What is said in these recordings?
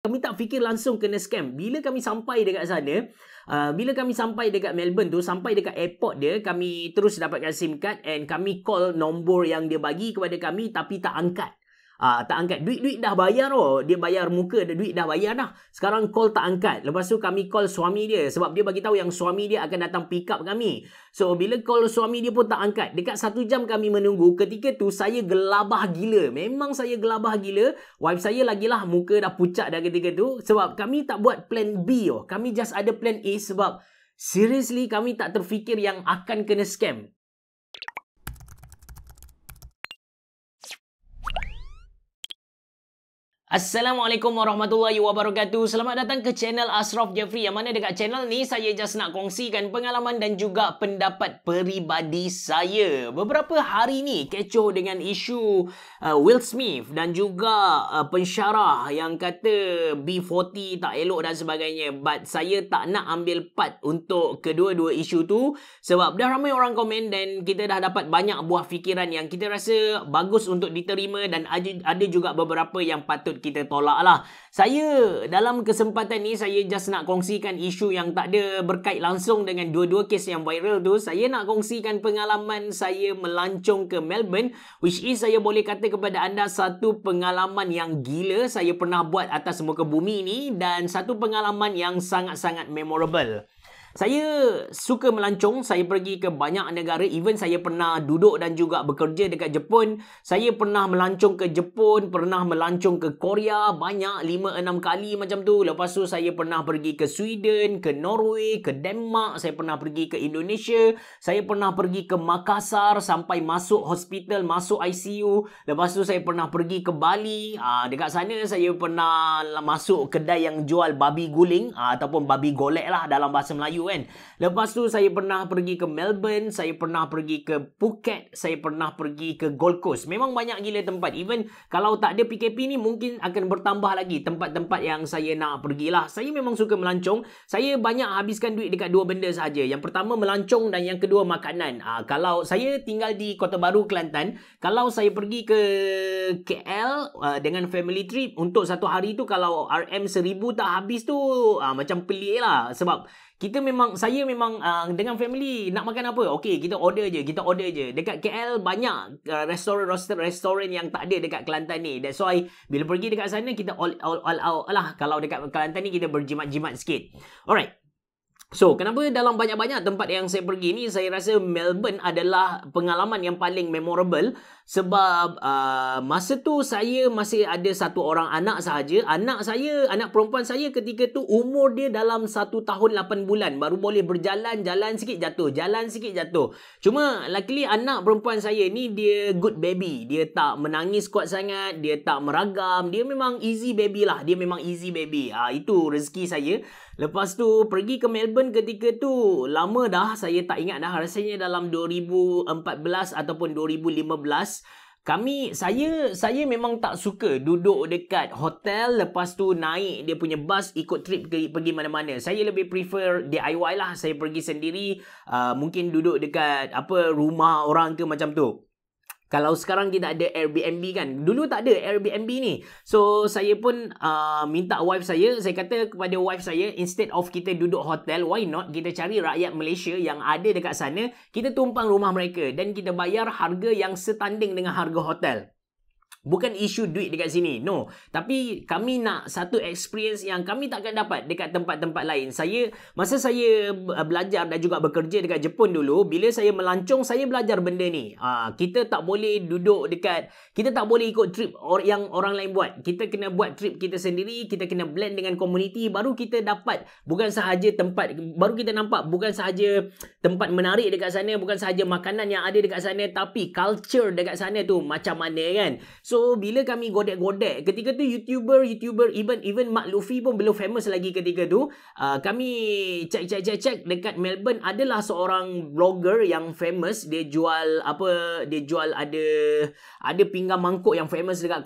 Kami tak fikir langsung kena scam. Bila kami sampai dekat sana, bila kami sampai dekat Melbourne tu, sampai dekat airport dia, kami terus dapatkan SIM card and kami call nombor yang dia bagi kepada kami tapi tak angkat. Tak angkat. Duit dah bayar Dia bayar muka, duit dah bayar dah. Sekarang call tak angkat. Lepas tu kami call suami dia sebab dia bagi tahu yang suami dia akan datang pick up kami. So bila call suami dia pun tak angkat. Dekat 1 jam kami menunggu. Ketika tu saya gelabah gila. Memang saya gelabah gila. Wife saya lagilah muka dah pucat dah ketika tu sebab kami tak buat plan B. Kami just ada plan A sebab seriously kami tak terfikir yang akan kena scam. Assalamualaikum warahmatullahi wabarakatuh. Selamat datang ke channel Ashraf Jeffrey, yang mana dekat channel ni saya just nak kongsikan pengalaman dan juga pendapat peribadi saya. Beberapa hari ni kecoh dengan isu Will Smith dan juga pensyarah yang kata B40 tak elok dan sebagainya. But saya tak nak ambil part untuk kedua-dua isu tu sebab dah ramai orang komen dan kita dah dapat banyak buah fikiran yang kita rasa bagus untuk diterima dan ada juga beberapa yang patut kita tolak lah. Saya dalam kesempatan ni saya just nak kongsikan isu yang tak ada berkait langsung dengan dua-dua kes yang viral tu. Saya nak kongsikan pengalaman saya melancong ke Melbourne, which is saya boleh kata kepada anda satu pengalaman yang gila saya pernah buat atas muka bumi ni dan satu pengalaman yang sangat-sangat memorable. Saya suka melancong, saya pergi ke banyak negara, even saya pernah duduk dan juga bekerja dekat Jepun. Saya pernah melancong ke Jepun, pernah melancong ke Korea, banyak 5-6 kali macam tu. Lepas tu saya pernah pergi ke Sweden, ke Norway, ke Denmark, saya pernah pergi ke Indonesia, saya pernah pergi ke Makassar sampai masuk hospital, masuk ICU. Lepas tu saya pernah pergi ke Bali. Dekat sana saya pernah masuk kedai yang jual babi guling ataupun babi golek lah dalam bahasa Melayu kan. Lepas tu saya pernah pergi ke Melbourne, saya pernah pergi ke Phuket, saya pernah pergi ke Gold Coast. Memang banyak gila tempat. Even kalau tak ada PKP ni mungkin akan bertambah lagi tempat-tempat yang saya nak pergilah. Saya memang suka melancong. Saya banyak habiskan duit dekat dua benda sahaja. Yang pertama melancong dan yang kedua makanan. Kalau saya tinggal di Kota Baru, Kelantan, kalau saya pergi ke KL dengan family trip untuk satu hari tu, kalau RM1000 tak habis tu macam pelik lah. Sebab saya memang dengan family nak makan apa? Okey, kita order je. Dekat KL banyak restoran yang tak ada dekat Kelantan ni. That's why bila pergi dekat sana kita all out lah. Kalau dekat Kelantan ni kita berjimat-jimat sikit. Alright. So, kenapa dalam banyak-banyak tempat yang saya pergi ni, saya rasa Melbourne adalah pengalaman yang paling memorable sebab masa tu saya masih ada satu orang anak sahaja. Anak perempuan saya ketika tu umur dia dalam 1 tahun 8 bulan. Baru boleh berjalan, jalan sikit jatuh. Cuma luckily anak perempuan saya ni dia good baby. Dia tak menangis kuat sangat, dia tak meragam. Dia memang easy baby lah. Itu rezeki saya. Lepas tu pergi ke Melbourne ketika tu lama dah, saya tak ingat dah, rasanya dalam 2014 ataupun 2015. Saya memang tak suka duduk dekat hotel lepas tu naik dia punya bus ikut trip pergi mana-mana. Saya lebih prefer DIY lah. Saya pergi sendiri, mungkin duduk dekat rumah orang ke macam tu. Kalau sekarang kita ada Airbnb kan. Dulu tak ada Airbnb ni. So, saya pun minta wife saya kata kepada wife saya, instead of kita duduk hotel, why not kita cari rakyat Malaysia yang ada dekat sana, kita tumpang rumah mereka dan kita bayar harga yang setanding dengan harga hotel. Bukan isu duit dekat sini, no. Tapi kami nak satu experience yang kami takkan dapat dekat tempat-tempat lain. Masa saya belajar dan juga bekerja dekat Jepun dulu, bila saya melancong, saya belajar benda ni. Kita tak boleh kita tak boleh ikut trip yang orang lain buat. Kita kena buat trip kita sendiri, kita kena blend dengan community, baru kita dapat bukan sahaja tempat, baru kita nampak bukan sahaja tempat menarik dekat sana, bukan sahaja makanan yang ada dekat sana, tapi culture dekat sana tu macam mana kan. So, bila kami godek-godek, ketika tu YouTuber, even Mak Luffy pun belum famous lagi ketika tu. Kami cek dekat Melbourne adalah seorang blogger yang famous. Dia jual ada pinggan mangkuk yang famous dekat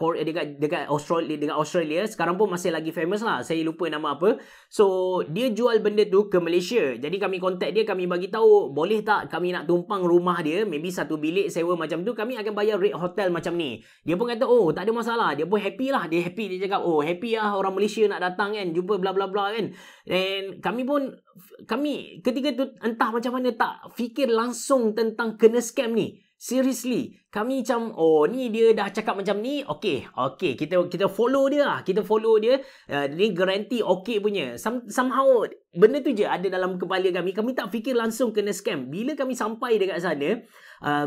Australia. Sekarang pun masih lagi famous lah. Saya lupa nama apa. So, dia jual benda tu ke Malaysia. Jadi kami contact dia, kami bagi tahu, boleh tak kami nak tumpang rumah dia, maybe satu bilik sewa macam tu, kami akan bayar rate hotel macam ni. Dia pun kata, oh tak ada masalah. Dia pun happy lah. Dia happy, dia cakap, oh happy lah orang Malaysia nak datang kan, jumpa bla bla bla kan. Dan kami ketika tu entah macam mana tak fikir langsung tentang kena scam ni. Seriously, kami macam, oh ni dia dah cakap macam ni, okay, kita follow dia lah. Kita follow dia, ni garanti okay punya. Somehow, benda tu je ada dalam kepala kami. Kami tak fikir langsung kena scam. Bila kami sampai dekat sana,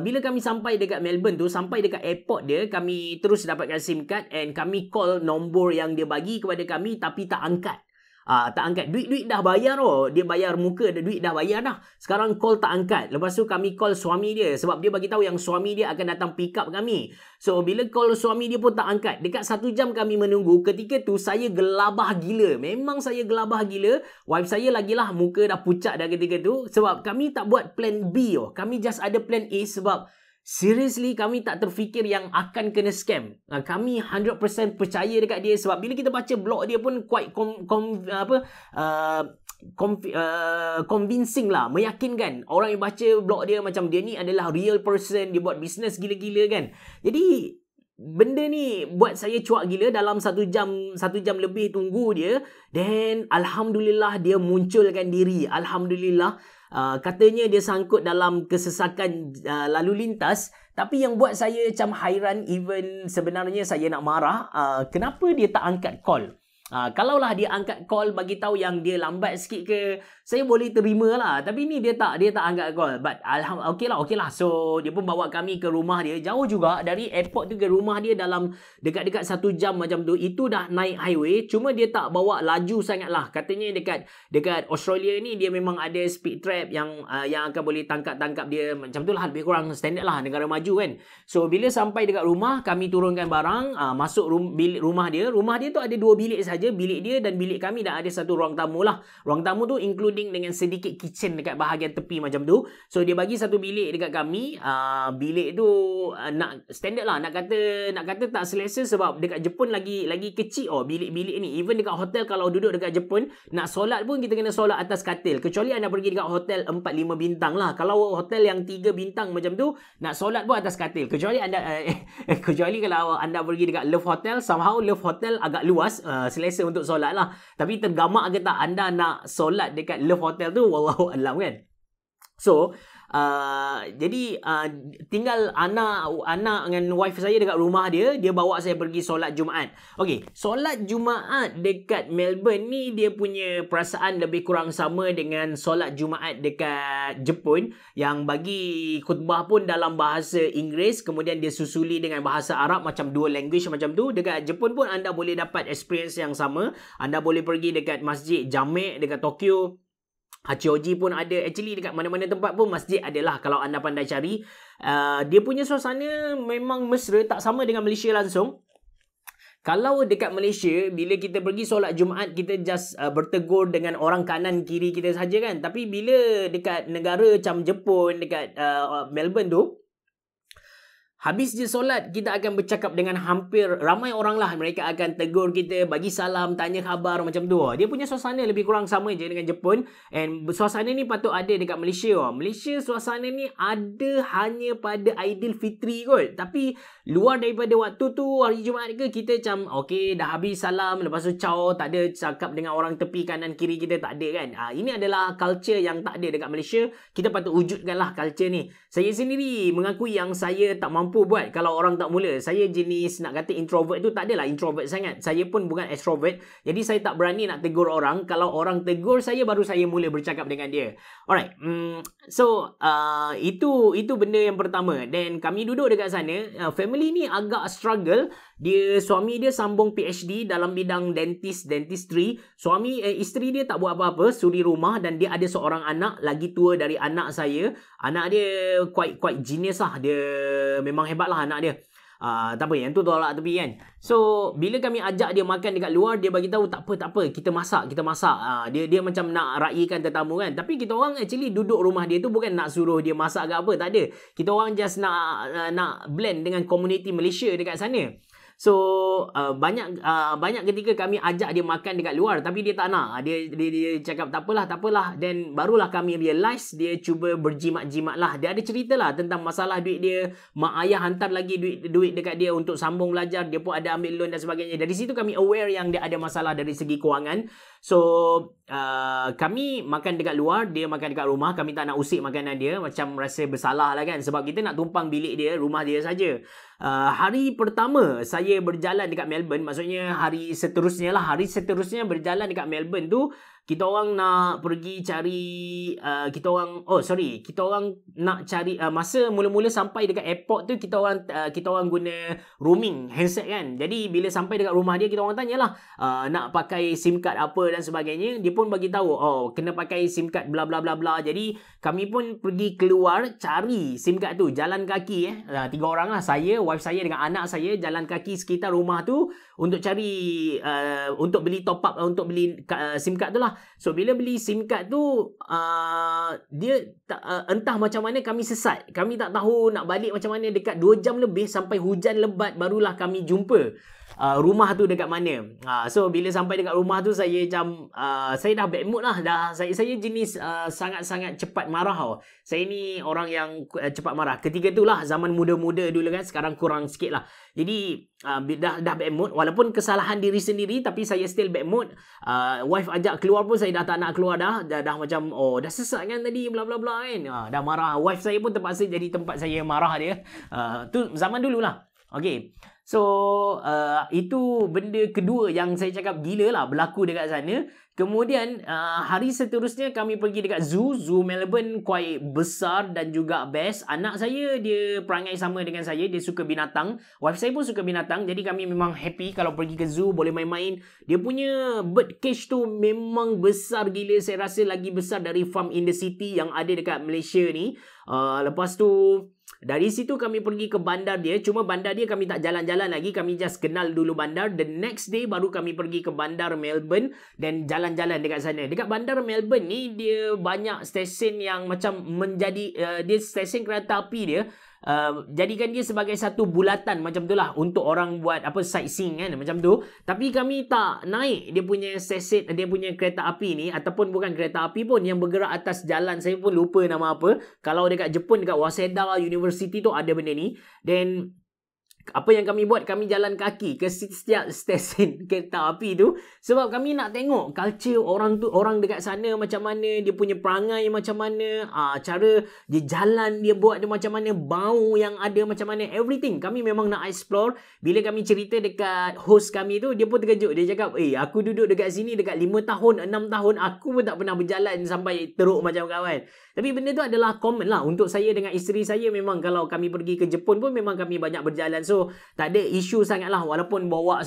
bila kami sampai dekat Melbourne tu, sampai dekat airport dia, kami terus dapatkan SIM card and kami call nombor yang dia bagi kepada kami tapi tak angkat. Tak angkat. Duit dah bayar dia bayar muka, duit dah bayar dah. Sekarang call tak angkat. Lepas tu kami call suami dia sebab dia bagi tahu yang suami dia akan datang pick up kami. So bila call suami dia pun tak angkat. Dekat 1 jam kami menunggu. Ketika tu saya gelabah gila. Memang saya gelabah gila. Wife saya lagilah muka dah pucat dah ketika tu sebab kami tak buat plan B. Kami just ada plan A sebab seriously, kami tak terfikir yang akan kena scam. Kami 100% percaya dekat dia sebab bila kita baca blog dia pun quite convincing lah, meyakinkan. Orang yang baca blog dia macam dia ni adalah real person, dia buat business gila-gila kan. Jadi benda ni buat saya cuak gila. Dalam 1 jam lebih tunggu dia, then alhamdulillah dia munculkan diri. Alhamdulillah. Katanya dia sangkut dalam kesesakan lalu lintas. Tapi yang buat saya macam hairan, even sebenarnya saya nak marah, kenapa dia tak angkat call? Kalaulah dia angkat call bagi tahu yang dia lambat sikit ke, saya boleh terima lah. Tapi ni dia tak angkat call. But alhamdulillah, okay lah. So dia pun bawa kami ke rumah dia. Jauh juga dari airport tu ke rumah dia, dalam dekat-dekat 1 jam macam tu. Itu dah naik highway. Cuma dia tak bawa laju sangat lah. Katanya dekat Australia ni dia memang ada speed trap yang akan boleh tangkap dia. Macam tu lah, lebih kurang standard lah negara maju kan. So bila sampai dekat rumah, kami turunkan barang, masuk bilik rumah dia. Rumah dia tu ada 2 bilik saja. Bilik dia dan bilik kami dah ada 1 ruang tamu lah. Ruang tamu tu including dengan sedikit kitchen dekat bahagian tepi macam tu. So dia bagi 1 bilik dekat kami. Bilik tu nak standard lah. Nak kata tak selesa sebab dekat Jepun lagi kecil bilik-bilik ni. Even dekat hotel, kalau duduk dekat Jepun nak solat pun kita kena solat atas katil. Kecuali anda pergi dekat hotel 4-5 bintang lah. Kalau hotel yang 3 bintang macam tu, nak solat pun atas katil. Kecuali kalau anda pergi dekat Love Hotel, somehow Love Hotel agak luas, selesa untuk solat lah. Tapi tergamak ke tak anda nak solat dekat Love Hotel tu, wallahu alam kan. So jadi tinggal anak dengan wife saya dekat rumah dia bawa saya pergi solat Jumaat. Okey, solat Jumaat dekat Melbourne ni dia punya perasaan lebih kurang sama dengan solat Jumaat dekat Jepun, yang bagi khutbah pun dalam bahasa Inggeris, kemudian dia susuli dengan bahasa Arab, macam dual language macam tu. Dekat Jepun pun anda boleh dapat experience yang sama. Anda boleh pergi dekat Masjid Jame' dekat Tokyo. Hachioji pun ada. Actually dekat mana-mana tempat pun masjid adalah kalau anda pandai cari. Dia punya suasana memang mesra, tak sama dengan Malaysia langsung. Kalau dekat Malaysia, bila kita pergi solat Jumaat, kita just bertegur dengan orang kanan kiri kita saja kan. Tapi bila dekat negara macam Jepun, dekat Melbourne tu, habis je solat, kita akan bercakap dengan hampir ramai orang lah. Mereka akan tegur kita, bagi salam, tanya khabar macam tu. Dia punya suasana lebih kurang sama je dengan Jepun. And suasana ni patut ada dekat Malaysia. Malaysia suasana ni ada hanya pada Aidilfitri kot. Tapi luar daripada waktu tu, hari Jumaat ke, kita macam okay, dah habis salam, lepas tu ciao, tak ada cakap dengan orang tepi kanan kiri kita, tak ada kan. Ini adalah culture yang tak ada dekat Malaysia. Kita patut wujudkan lah culture ni. Saya sendiri mengakui yang saya tak mampu buat kalau orang tak mula. Saya jenis nak kata introvert tu, tak adalah introvert sangat. Saya pun bukan extrovert. Jadi saya tak berani nak tegur orang. Kalau orang tegur saya, baru saya mula bercakap dengan dia. Alright. So itu benda yang pertama. Dan kami duduk dekat sana. Family ni agak struggle. Suami dia sambung PhD dalam bidang dentistry. Isteri dia tak buat apa-apa, suri rumah, dan dia ada seorang anak lagi tua dari anak saya. Anak dia quite genius lah. Dia memang hebat lah anak dia. Tak apa, yang tu tolak tepi kan. So bila kami ajak dia makan dekat luar, dia bagi tahu tak apa, kita masak. Dia macam nak raikan tetamu kan. Tapi kita orang actually duduk rumah dia tu bukan nak suruh dia masak ke apa, tak ada. Kita orang just nak blend dengan community Malaysia dekat sana. So banyak ketika kami ajak dia makan dekat luar tapi dia tak nak. Dia cakap tak apalah. Dan barulah kami realise dia cuba berjimat-jimat lah. Dia ada cerita lah tentang masalah duit dia. Mak ayah hantar lagi duit dekat dia untuk sambung belajar. Dia pun ada ambil loan dan sebagainya. Dari situ kami aware yang dia ada masalah dari segi kewangan. So kami makan dekat luar, dia makan dekat rumah. Kami tak nak usik makanan dia, macam rasa bersalah lah kan, sebab kita nak tumpang bilik dia, rumah dia saja. Hari pertama saya berjalan dekat Melbourne, maksudnya hari seterusnya berjalan dekat Melbourne tu, kita orang nak pergi cari kita orang nak cari masa mula-mula sampai dekat airport tu, kita orang guna roaming handset kan. Jadi bila sampai dekat rumah dia, kita orang tanyalah nak pakai SIM card apa dan sebagainya. Dia pun bagi tahu kena pakai SIM card bla bla bla bla. Jadi kami pun pergi keluar cari SIM card tu, jalan kaki 3 orang lah, saya, wife saya dengan anak saya, jalan kaki sekitar rumah tu untuk cari untuk beli top up, untuk beli SIM card tu lah. So bila beli SIM card tu dia entah macam mana kami sesat. Kami tak tahu nak balik macam mana, dekat 2 jam lebih sampai hujan lebat barulah kami jumpa rumah tu dekat mana. So bila sampai dekat rumah tu, saya macam saya dah bad mood lah. Saya jenis sangat-sangat cepat marah tau. Saya ni orang yang cepat marah. Ketika tu lah, zaman muda-muda dulu kan, sekarang kurang sikit lah. Jadi dah bad mood. Walaupun kesalahan diri sendiri, tapi saya still bad mood. Wife ajak keluar pun saya dah tak nak keluar dah macam dah sesat kan tadi, bla bla bla kan. Dah marah. Wife saya pun terpaksa jadi tempat saya marah dia. Tu zaman dulu lah. Okay. So itu benda kedua yang saya cakap gila lah berlaku dekat sana. Kemudian hari seterusnya kami pergi dekat Zoo Melbourne, quite besar dan juga best. Anak saya dia perangai sama dengan saya, dia suka binatang. Wife saya pun suka binatang, jadi kami memang happy kalau pergi ke zoo boleh main-main. Dia punya bird cage tu memang besar gila, saya rasa lagi besar dari farm in the city yang ada dekat Malaysia ni. Lepas tu dari situ kami pergi ke bandar dia. Cuma bandar dia kami tak jalan-jalan lagi, kami just kenal dulu bandar. The next day baru kami pergi ke bandar Melbourne dan jalan-jalan dekat sana. Dekat bandar Melbourne ni dia banyak stesen yang macam menjadi dia stesen kereta api dia. Jadikan dia sebagai satu bulatan macam tu lah untuk orang buat sightseeing kan, macam tu. Tapi kami tak naik dia punya stesen, dia punya kereta api ni, ataupun bukan kereta api pun, yang bergerak atas jalan. Saya pun lupa nama apa. Kalau dekat Jepun, dekat Waseda University tu ada benda ni. Dan apa yang kami buat, kami jalan kaki ke setiap stesen kereta api tu, sebab kami nak tengok culture orang dekat sana macam mana, dia punya perangai macam mana, cara dia jalan, dia buat dia macam mana, bau yang ada macam mana, everything kami memang nak explore. Bila kami cerita dekat host kami tu, dia pun terkejut. Dia cakap, aku duduk dekat sini dekat 5 tahun 6 tahun, aku pun tak pernah berjalan sampai teruk macam kawan. Tapi benda tu adalah common lah untuk saya dengan isteri saya. Memang kalau kami pergi ke Jepun pun memang kami banyak berjalan. So tak ada isu sangat lah, walaupun bawa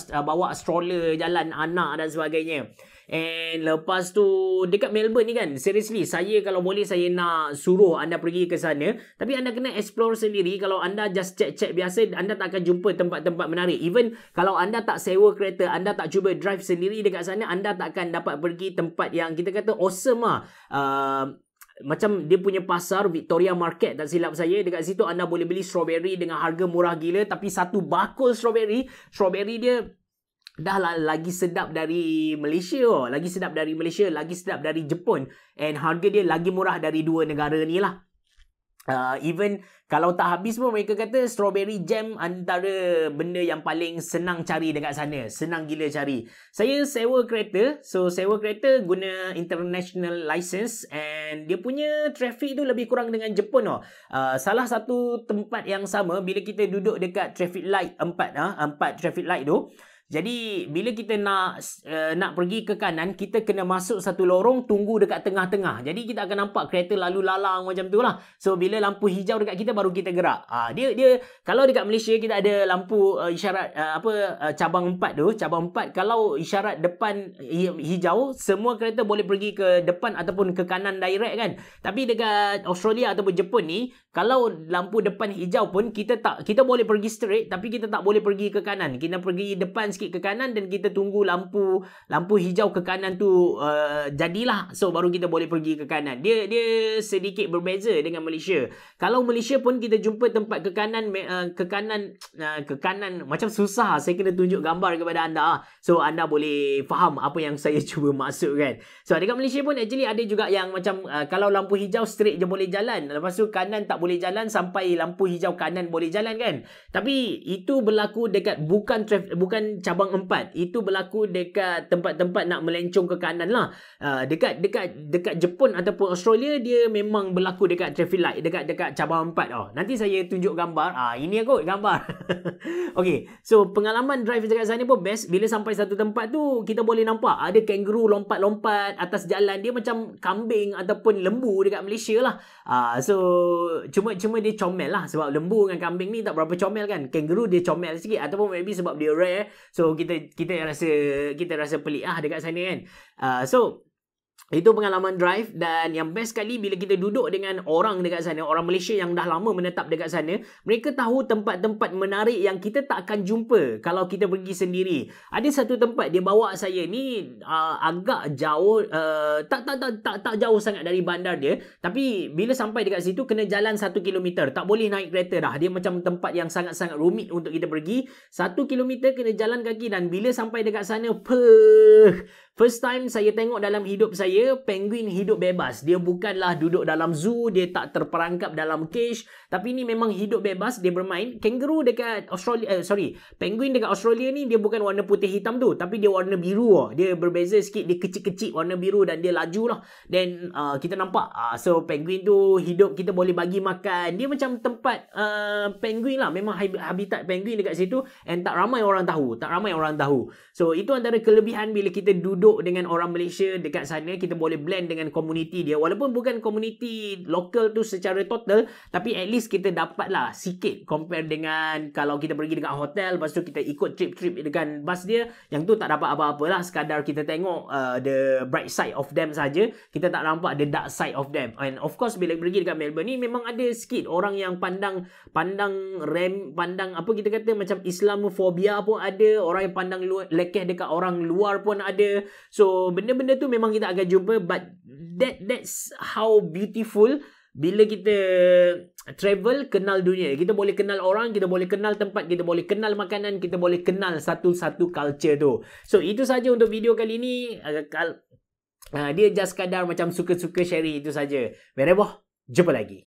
stroller jalan anak dan sebagainya. And lepas tu dekat Melbourne ni kan, seriously, saya kalau boleh saya nak suruh anda pergi ke sana. Tapi anda kena explore sendiri. Kalau anda just check biasa, anda tak akan jumpa tempat-tempat menarik. Even kalau anda tak sewa kereta, anda tak cuba drive sendiri dekat sana, anda tak akan dapat pergi tempat yang kita kata awesome lah. Macam dia punya pasar Victoria Market, tak silap saya, dekat situ anda boleh beli strawberry dengan harga murah gila. Tapi satu bakul strawberry dia dah lagi sedap dari Malaysia, lagi sedap dari Jepun, and harga dia lagi murah dari dua negara ni lah. Even kalau tak habis pun, mereka kata strawberry jam antara benda yang paling senang cari dekat sana. Senang gila cari. Saya sewa kereta. So sewa kereta guna international license, and dia punya traffic tu lebih kurang dengan Jepun tau. Salah satu tempat yang sama, bila kita duduk dekat traffic light 4 traffic light tu, jadi bila kita nak pergi ke kanan, kita kena masuk satu lorong, tunggu dekat tengah-tengah. Jadi kita akan nampak kereta lalu lalang macam tu lah. So bila lampu hijau dekat kita, baru kita gerak. Dia kalau dekat Malaysia kita ada lampu isyarat cabang 4 tu, cabang 4, kalau isyarat depan hijau, semua kereta boleh pergi ke depan ataupun ke kanan direct kan. Tapi dekat Australia ataupun Jepun ni, kalau lampu depan hijau pun kita boleh pergi straight, tapi kita tak boleh pergi ke kanan. Kita pergi depan sikit sikit ke kanan dan kita tunggu lampu hijau ke kanan tu jadilah. So baru kita boleh pergi ke kanan. Dia sedikit berbeza dengan Malaysia. Kalau Malaysia pun kita jumpa tempat ke kanan macam susah. Saya kena tunjuk gambar kepada anda. So anda boleh faham apa yang saya cuba maksudkan. So dekat Malaysia pun actually ada juga yang macam kalau lampu hijau straight je boleh jalan. Lepas tu kanan tak boleh jalan sampai lampu hijau kanan boleh jalan kan. Tapi itu berlaku dekat bukan cabang 4. Itu berlaku dekat tempat-tempat nak melencong ke kanan lah. Dekat Jepun ataupun Australia dia memang berlaku dekat traffic light, dekat cabang 4. Nanti saya tunjuk gambar. Ini kot gambar. Okay, so pengalaman drive dekat sana pun best. Bila sampai satu tempat tu kita boleh nampak ada kangaroo lompat-lompat atas jalan. Dia macam kambing ataupun lembu dekat Malaysia lah. So cuma dia comel lah. Sebab lembu dengan kambing ni tak berapa comel kan. Kangaroo dia comel sikit. Ataupun maybe sebab dia rare. So kita rasa pelik lah dekat sana kan. So itu pengalaman drive. Dan yang best sekali bila kita duduk dengan orang dekat sana, orang Malaysia yang dah lama menetap dekat sana, mereka tahu tempat-tempat menarik yang kita tak akan jumpa kalau kita pergi sendiri. Ada satu tempat dia bawa saya ni agak jauh, tak jauh sangat dari bandar dia, tapi bila sampai dekat situ kena jalan 1 kilometer, tak boleh naik kereta dah. Dia macam tempat yang sangat-sangat rumit untuk kita pergi. 1 kilometer kena jalan kaki. Dan bila sampai dekat sana, first time saya tengok dalam hidup saya penguin hidup bebas. Dia bukanlah duduk dalam zoo, dia tak terperangkap dalam cage, tapi ni memang hidup bebas, dia bermain. Kangaroo dekat Australia, penguin dekat Australia ni dia bukan warna putih hitam tu, tapi dia warna biru. Dia berbeza sikit, dia kecil-kecil warna biru dan dia laju lah. Dan kita nampak, so penguin tu hidup, kita boleh bagi makan. Dia macam tempat penguin lah, memang habitat penguin dekat situ. And tak ramai orang tahu. So itu antara kelebihan bila kita duduk dengan orang Malaysia dekat sana. Kita boleh blend dengan komuniti dia. Walaupun bukan komuniti lokal tu secara total, tapi at least kita dapatlah sikit compare dengan kalau kita pergi dekat hotel, lepas tu kita ikut trip dengan bas dia. Yang tu tak dapat apa-apa lah. Sekadar kita tengok the bright side of them saja. Kita tak nampak the dark side of them. And of course bila pergi dekat Melbourne ni memang ada sikit orang yang pandang apa kita kata macam Islamophobia pun ada. Orang yang pandang lekeh dekat orang luar pun ada. So benda-benda tu memang kita akan jumpa, but that's how beautiful bila kita travel, kenal dunia. Kita boleh kenal orang, kita boleh kenal tempat, kita boleh kenal makanan, kita boleh kenal satu-satu culture tu. So itu saja untuk video kali ni. Dia just kadar macam suka-suka sharing itu saja. Mereba, jumpa lagi.